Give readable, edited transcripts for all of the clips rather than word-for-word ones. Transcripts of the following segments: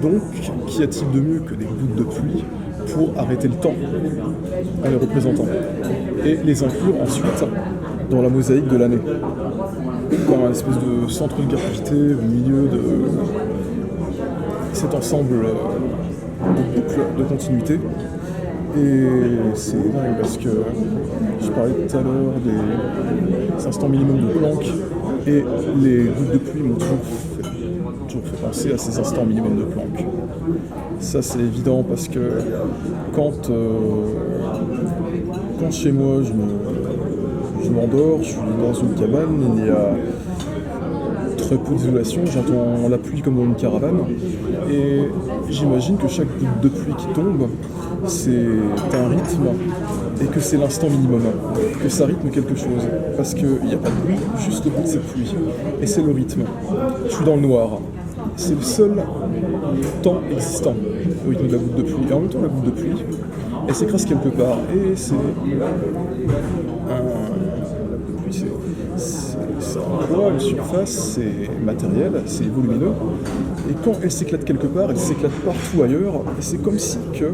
Donc, qu'y a-t-il de mieux que des gouttes de pluie pour arrêter le temps en les représentant et les inclure ensuite dans la mosaïque de l'année, comme un espèce de centre de gravité au milieu de cet ensemble de boucles de continuité. Et c'est dingue parce que je parlais tout à l'heure des instants minimum de Planck et les gouttes de pluie m'ont toujours fait penser à ces instants minimum de Planck. Ça c'est évident parce que quand chez moi je m'endors, je suis dans une cabane, il y a très peu d'isolation, j'entends la pluie comme dans une caravane et j'imagine que chaque goutte de pluie qui tombe c'est un rythme et que c'est l'instant minimum, que ça rythme quelque chose parce qu'il n'y a pas de bruit juste au bout de cette pluie et c'est le rythme. Je suis dans le noir, c'est le seul temps existant au rythme de la goutte de pluie et en même temps la goutte de pluie elle s'écrase quelque part et c'est un poids, une surface, c'est matériel, c'est volumineux. Et quand elle s'éclate quelque part, elle s'éclate partout ailleurs. Et c'est comme si que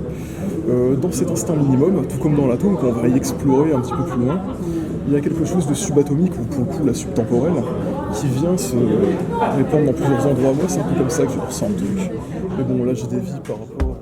dans cet instant minimum, tout comme dans l'atome, qu'on va y explorer un petit peu plus loin, il y a quelque chose de subatomique, ou pour le coup la subtemporelle, qui vient se répandre dans plusieurs endroits. Moi, c'est un peu comme ça que je ressens le truc. Mais bon, là, j'ai des vies par rapport...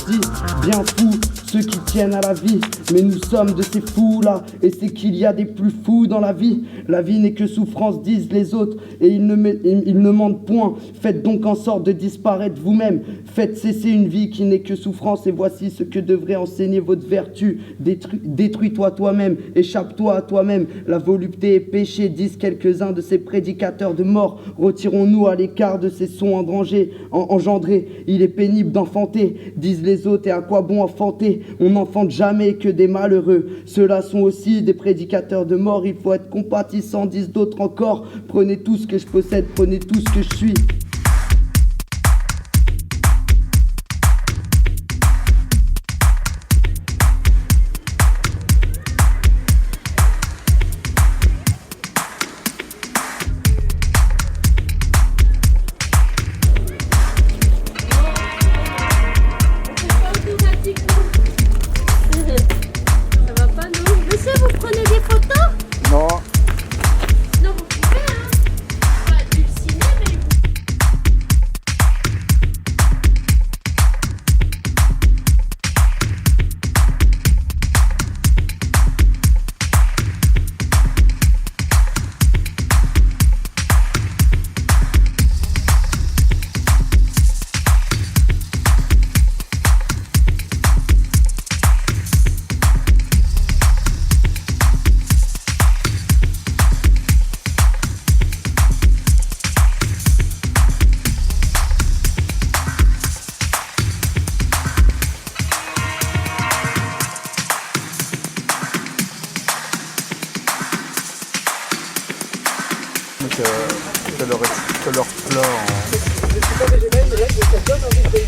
aussi bien fous, ceux qui tiennent à la vie. Mais nous sommes de ces fous-là, et c'est qu'il y a des plus fous dans la vie. La vie n'est que souffrance, disent les autres, et ils ne mentent point. Faites donc en sorte de disparaître vous-même. Faites cesser une vie qui n'est que souffrance, et voici ce que devrait enseigner votre vertu. Détruis-toi toi-même, échappe-toi à toi-même. La volupté est péché, disent quelques-uns de ces prédicateurs de mort. Retirons-nous à l'écart de ces sons engendrés. Il est pénible d'enfanter, disent les autres, et à quoi bon enfanter? On n'enfante jamais que des malheureux. Ceux-là sont aussi des prédicateurs de mort. Il faut être compatissant, disent d'autres encore. Prenez tout ce que je possède, prenez tout ce que je suis. Que leur plat en... C'est pas végétal, mais là, ça donne envie de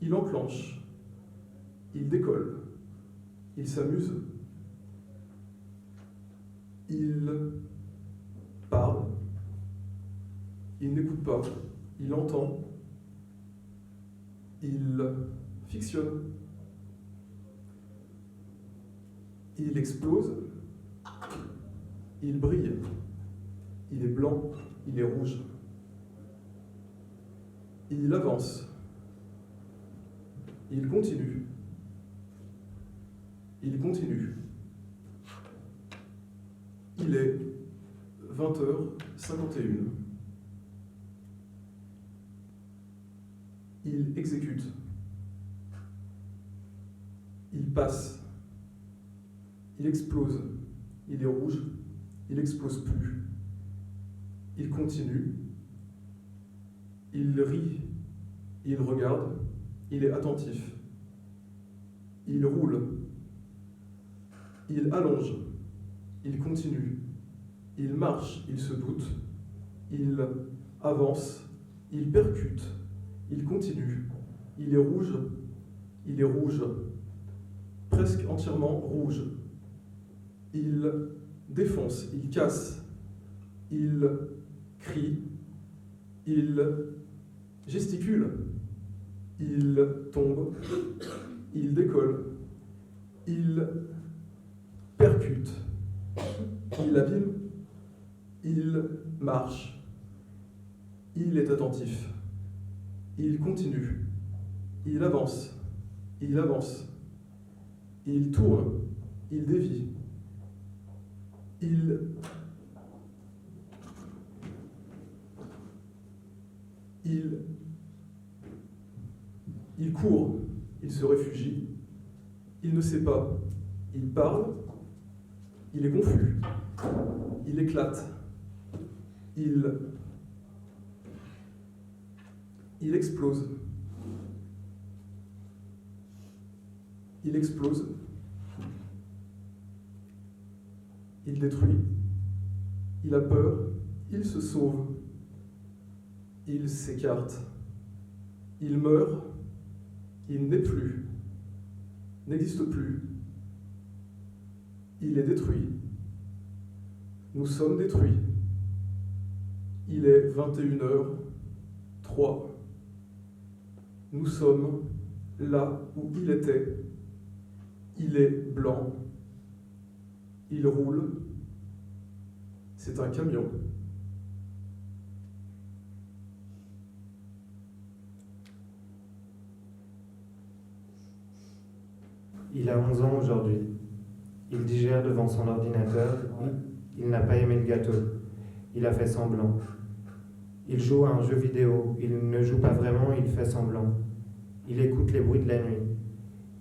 Il enclenche, il décolle, il s'amuse, il parle, il n'écoute pas, il entend, il fictionne, il explose, il brille, il est blanc, il est rouge, il avance, il continue, il continue. Il est 20h51. Il exécute. Il passe. Il explose. Il est rouge. Il n'explose plus. Il continue. Il rit. Il regarde. Il est attentif. Il roule. Il allonge. Il continue. Il marche. Il se doute. Il avance. Il percute. Il continue. Il est rouge. Il est rouge. Presque entièrement rouge. Il défonce. Il casse. Il crie. Il gesticule. Il tombe. Il décolle. Il percute. Il abîme. Il marche. Il est attentif. Il continue. Il avance. Il avance. Il tourne. Il dévie. Il court. Il se réfugie. Il ne sait pas. Il parle. Il est confus. Il éclate. Il explose. Il explose. Il détruit. Il a peur. Il se sauve. Il s'écarte. Il meurt. Il n'est plus. N'existe plus. Il est détruit. Nous sommes détruits. Il est 21h03. Nous sommes là où il était. Il est blanc. Il roule. C'est un camion. Il a 11 ans aujourd'hui. Il digère devant son ordinateur. Il n'a pas aimé le gâteau. Il a fait semblant. Il joue à un jeu vidéo. Il ne joue pas vraiment, il fait semblant. Il écoute les bruits de la nuit.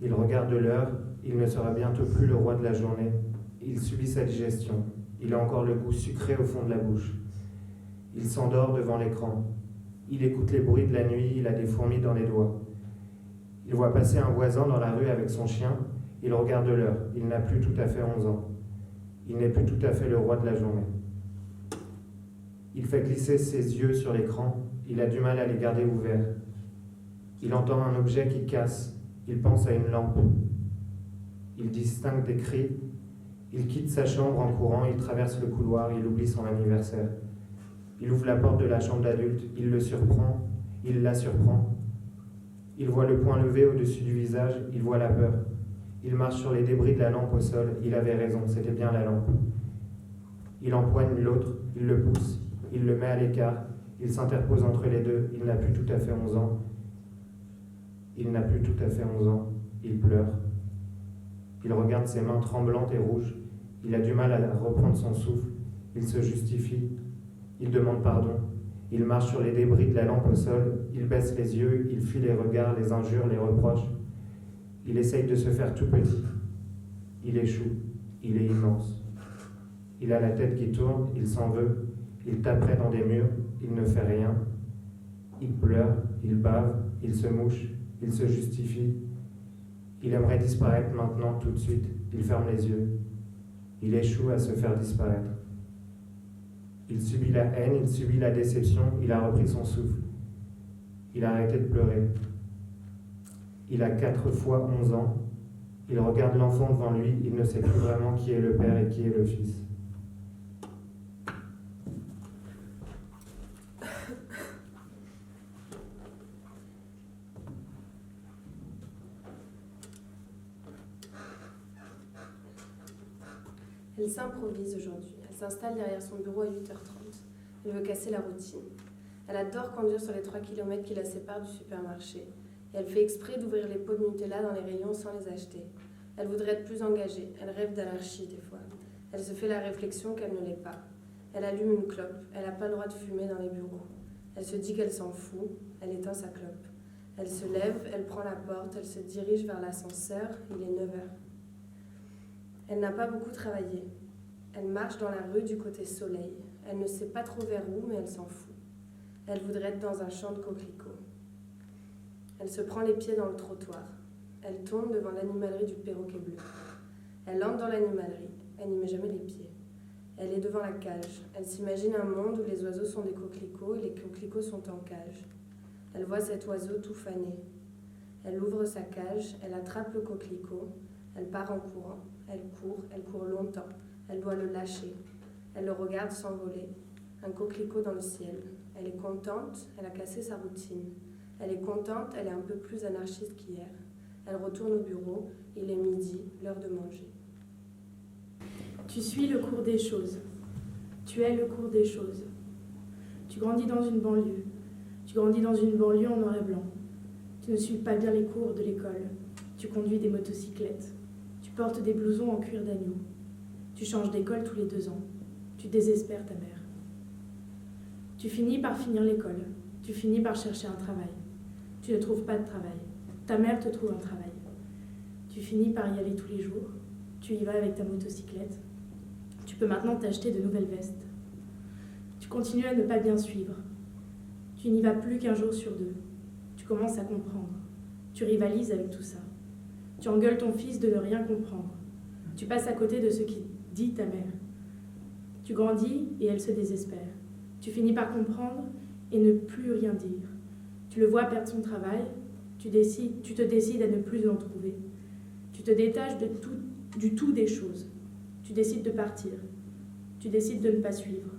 Il regarde l'heure. Il ne sera bientôt plus le roi de la journée. Il subit sa digestion. Il a encore le goût sucré au fond de la bouche. Il s'endort devant l'écran. Il écoute les bruits de la nuit. Il a des fourmis dans les doigts. Il voit passer un voisin dans la rue avec son chien. Il regarde l'heure. Il n'a plus tout à fait 11 ans. Il n'est plus tout à fait le roi de la journée. Il fait glisser ses yeux sur l'écran. Il a du mal à les garder ouverts. Il entend un objet qui casse. Il pense à une lampe. Il distingue des cris. Il quitte sa chambre en courant. Il traverse le couloir. Il oublie son anniversaire. Il ouvre la porte de la chambre d'adulte. Il le surprend. Il la surprend. Il voit le poing levé au-dessus du visage. Il voit la peur. Il marche sur les débris de la lampe au sol. Il avait raison, c'était bien la lampe. Il empoigne l'autre. Il le pousse. Il le met à l'écart. Il s'interpose entre les deux. Il n'a plus tout à fait 11 ans. Il n'a plus tout à fait 11 ans. Il pleure. Il regarde ses mains tremblantes et rouges. Il a du mal à reprendre son souffle. Il se justifie. Il demande pardon. Il marche sur les débris de la lampe au sol. Il baisse les yeux. Il fuit les regards, les injures, les reproches. Il essaye de se faire tout petit. Il échoue. Il est immense. Il a la tête qui tourne. Il s'en veut. Il taperait dans des murs. Il ne fait rien. Il pleure. Il bave. Il se mouche. Il se justifie. Il aimerait disparaître maintenant, tout de suite. Il ferme les yeux. Il échoue à se faire disparaître. Il subit la haine. Il subit la déception. Il a repris son souffle. Il a arrêté de pleurer. Il a 4 fois 11 ans. Il regarde l'enfant devant lui. Il ne sait plus vraiment qui est le père et qui est le fils. Elle s'improvise aujourd'hui. Elle s'installe derrière son bureau à 8h30. Elle veut casser la routine. Elle adore conduire sur les 3 km qui la séparent du supermarché. Et elle fait exprès d'ouvrir les pots de Nutella dans les rayons sans les acheter. Elle voudrait être plus engagée. Elle rêve d'anarchie des fois. Elle se fait la réflexion qu'elle ne l'est pas. Elle allume une clope. Elle n'a pas le droit de fumer dans les bureaux. Elle se dit qu'elle s'en fout. Elle éteint sa clope. Elle se lève, elle prend la porte, elle se dirige vers l'ascenseur. Il est 9h. Elle n'a pas beaucoup travaillé. Elle marche dans la rue du côté soleil. Elle ne sait pas trop vers où, mais elle s'en fout. Elle voudrait être dans un champ de coquelicots. Elle se prend les pieds dans le trottoir. Elle tourne devant l'animalerie du perroquet bleu. Elle entre dans l'animalerie. Elle n'y met jamais les pieds. Elle est devant la cage. Elle s'imagine un monde où les oiseaux sont des coquelicots et les coquelicots sont en cage. Elle voit cet oiseau tout fané. Elle ouvre sa cage. Elle attrape le coquelicot. Elle part en courant. Elle court longtemps. Elle doit le lâcher. Elle le regarde s'envoler. Un coquelicot dans le ciel. Elle est contente. Elle a cassé sa routine. Elle est contente, elle est un peu plus anarchiste qu'hier. Elle retourne au bureau, il est midi, l'heure de manger. Tu suis le cours des choses. Tu es le cours des choses. Tu grandis dans une banlieue. Tu grandis dans une banlieue en noir et blanc. Tu ne suis pas bien les cours de l'école. Tu conduis des motocyclettes. Tu portes des blousons en cuir d'agneau. Tu changes d'école tous les 2 ans. Tu désespères ta mère. Tu finis par finir l'école. Tu finis par chercher un travail. Tu ne trouves pas de travail. Ta mère te trouve un travail. Tu finis par y aller tous les jours. Tu y vas avec ta motocyclette. Tu peux maintenant t'acheter de nouvelles vestes. Tu continues à ne pas bien suivre. Tu n'y vas plus qu'1 jour sur 2. Tu commences à comprendre. Tu rivalises avec tout ça. Tu engueules ton fils de ne rien comprendre. Tu passes à côté de ce qui dit ta mère. Tu grandis et elle se désespère. Tu finis par comprendre et ne plus rien dire. Tu le vois perdre son travail. Tu te décides à ne plus l'en trouver. Tu te détaches du tout des choses. Tu décides de partir. Tu décides de ne pas suivre.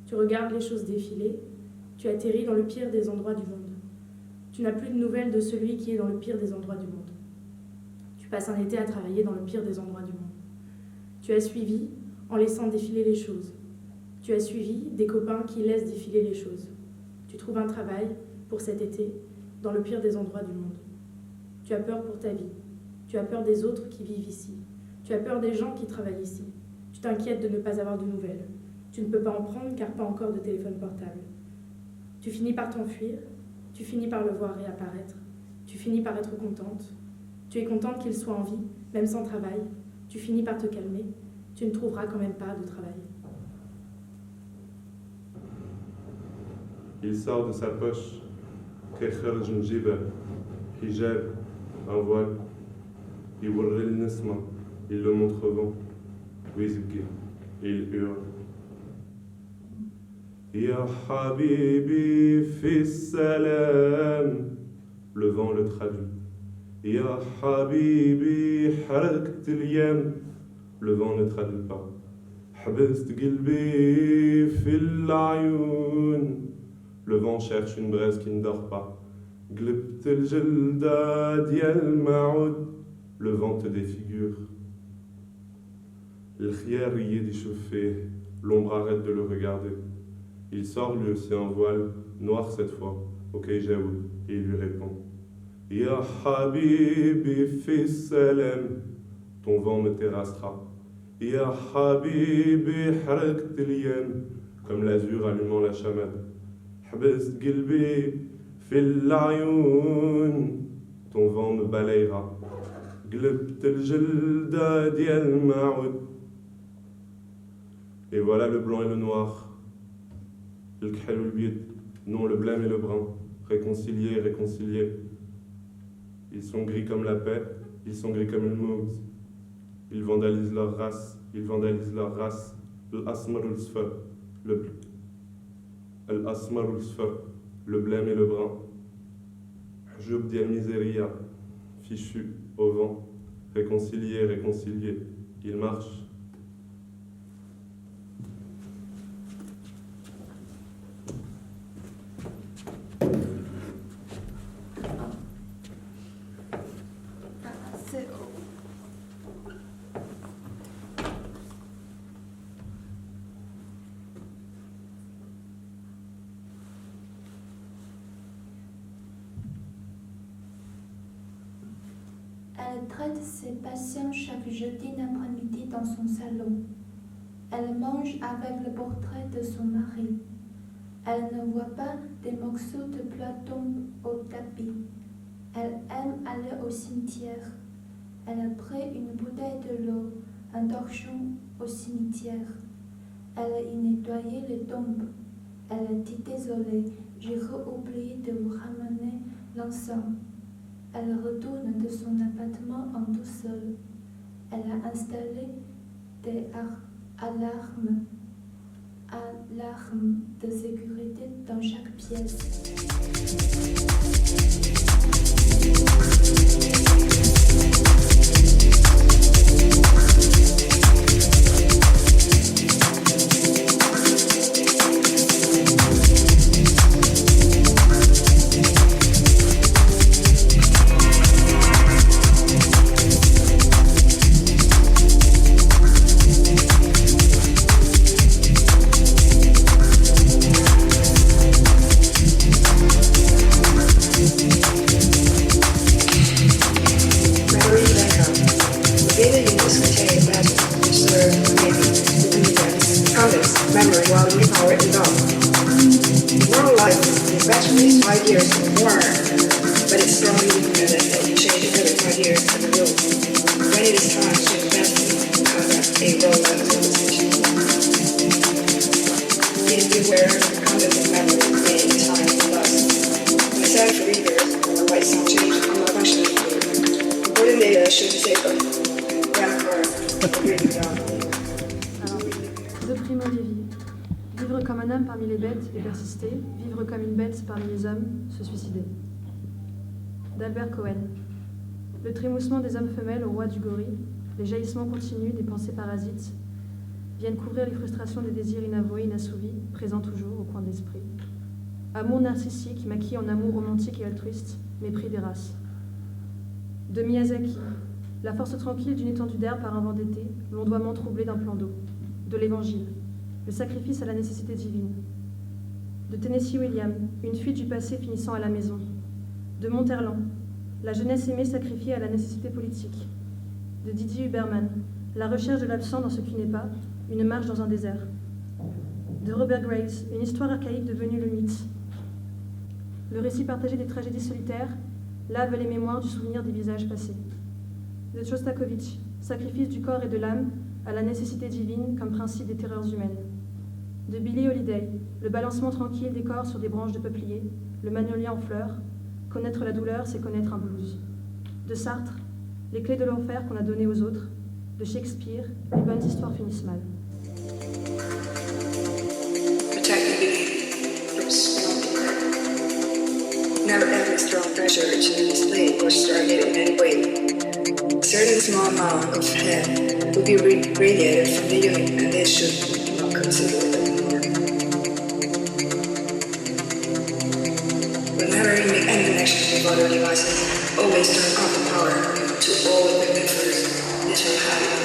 Tu regardes les choses défiler. Tu atterris dans le pire des endroits du monde. Tu n'as plus de nouvelles de celui qui est dans le pire des endroits du monde. Tu passes un été à travailler dans le pire des endroits du monde. Tu as suivi en laissant défiler les choses. Tu as suivi des copains qui laissent défiler les choses. Tu trouves un travail pour cet été dans le pire des endroits du monde. Tu as peur pour ta vie. Tu as peur des autres qui vivent ici. Tu as peur des gens qui travaillent ici. Tu t'inquiètes de ne pas avoir de nouvelles. Tu ne peux pas en prendre car pas encore de téléphone portable. Tu finis par t'enfuir. Tu finis par le voir réapparaître. Tu finis par être contente. Tu es contente qu'il soit en vie, même sans travail. Tu finis par te calmer. Tu ne trouveras quand même pas de travail. Il sort de sa poche كيخرج من جيبه حجاب, un voile. يوري النسمة, il le montre au vent. ويزكي, il hurle. يا حبيبي في السلام, le vent le traduit. يا حبيبي حركت اليم, le vent ne traduit pas. حبست قلبي في العيون, le vent cherche une braise qui ne dort pas. قلبت الجلدة ديال معود, le vent te défigure. الخيار يد يشوف فيه, l'ombre arrête de le regarder. Il sort lui aussi en voile, noir cette fois, ok Jaoud, et il lui répond. Ya habibi fi salam, ton vent me terrassera. Ya habibi harakt al-yam, comme l'azur allumant la chamade. Habest gilbi fil ayoun, ton vent me balayera. Glebt al-jalda dial ma'oud. Et voilà le blanc et le noir. Le khal ou le bid, non le blême et le brun, réconciliés et réconciliés. Ils sont gris comme la paix, ils sont gris comme le mougs. Ils vandalisent leur race, ils vandalisent leur race. L'asmar ou l'sfar, l'asmar ou l'sfar, le blême et le brun. Joub dia miseria, fichu au vent, réconciliés, réconciliés. Ils marchent. Elle traite ses patients chaque jeudi d'après-midi dans son salon. Elle mange avec le portrait de son mari. Elle ne voit pas des morceaux de plat tombent au tapis. Elle aime aller au cimetière. Elle a pris une bouteille de l'eau, un torchon au cimetière. Elle a y nettoyé les tombes. Elle a dit désolée, j'ai oublié de vous ramener l'encens. Elle retourne de son appartement en douceur. Elle a installé des alarmes de sécurité dans chaque pièce. Eventually, it's 5 years or more, but it's strongly recommended that you change it every 5 years as a rule. When it is time to invest in conduct a rollout civilization. Please beware of the conduct of memory in time and loss. Aside for readers, quite some change in the function. Important data should be safer. De Primo Levi. Vivre comme un homme parmi les bêtes et persister, vivre comme une bête parmi les hommes, se suicider. D'Albert Cohen. Le trémoussement des hommes femelles au roi du gorille, les jaillissements continus des pensées parasites, viennent couvrir les frustrations des désirs inavoués, inassouvis, présents toujours au coin de l'esprit. Amour narcissique maquillé en amour romantique et altruiste, mépris des races. De Miyazaki. La force tranquille d'une étendue d'herbe par un vent d'été, l'ondoiement troublé d'un plan d'eau. De l'Évangile, le sacrifice à la nécessité divine. De Tennessee Williams, une fuite du passé finissant à la maison. De Monterland, la jeunesse aimée sacrifiée à la nécessité politique. De Didier Huberman, la recherche de l'absent dans ce qui n'est pas, une marche dans un désert. De Robert Graves, une histoire archaïque devenue le mythe. Le récit partagé des tragédies solitaires lave les mémoires du souvenir des visages passés. De Shostakovich, sacrifice du corps et de l'âme à la nécessité divine comme principe des terreurs humaines. De Billie Holiday, le balancement tranquille des corps sur des branches de peuplier, le magnolia en fleurs, connaître la douleur, c'est connaître un blues. De Sartre, les clés de l'enfer qu'on a données aux autres. De Shakespeare, les bonnes histoires finissent mal. Never ever strong pressure to display or stagnate in any way. A certain small amount of head will be radiated from the unit, and this should not consider it anymore. Whenever you make any connection with other devices, always turn off the power to all equipment first. This will have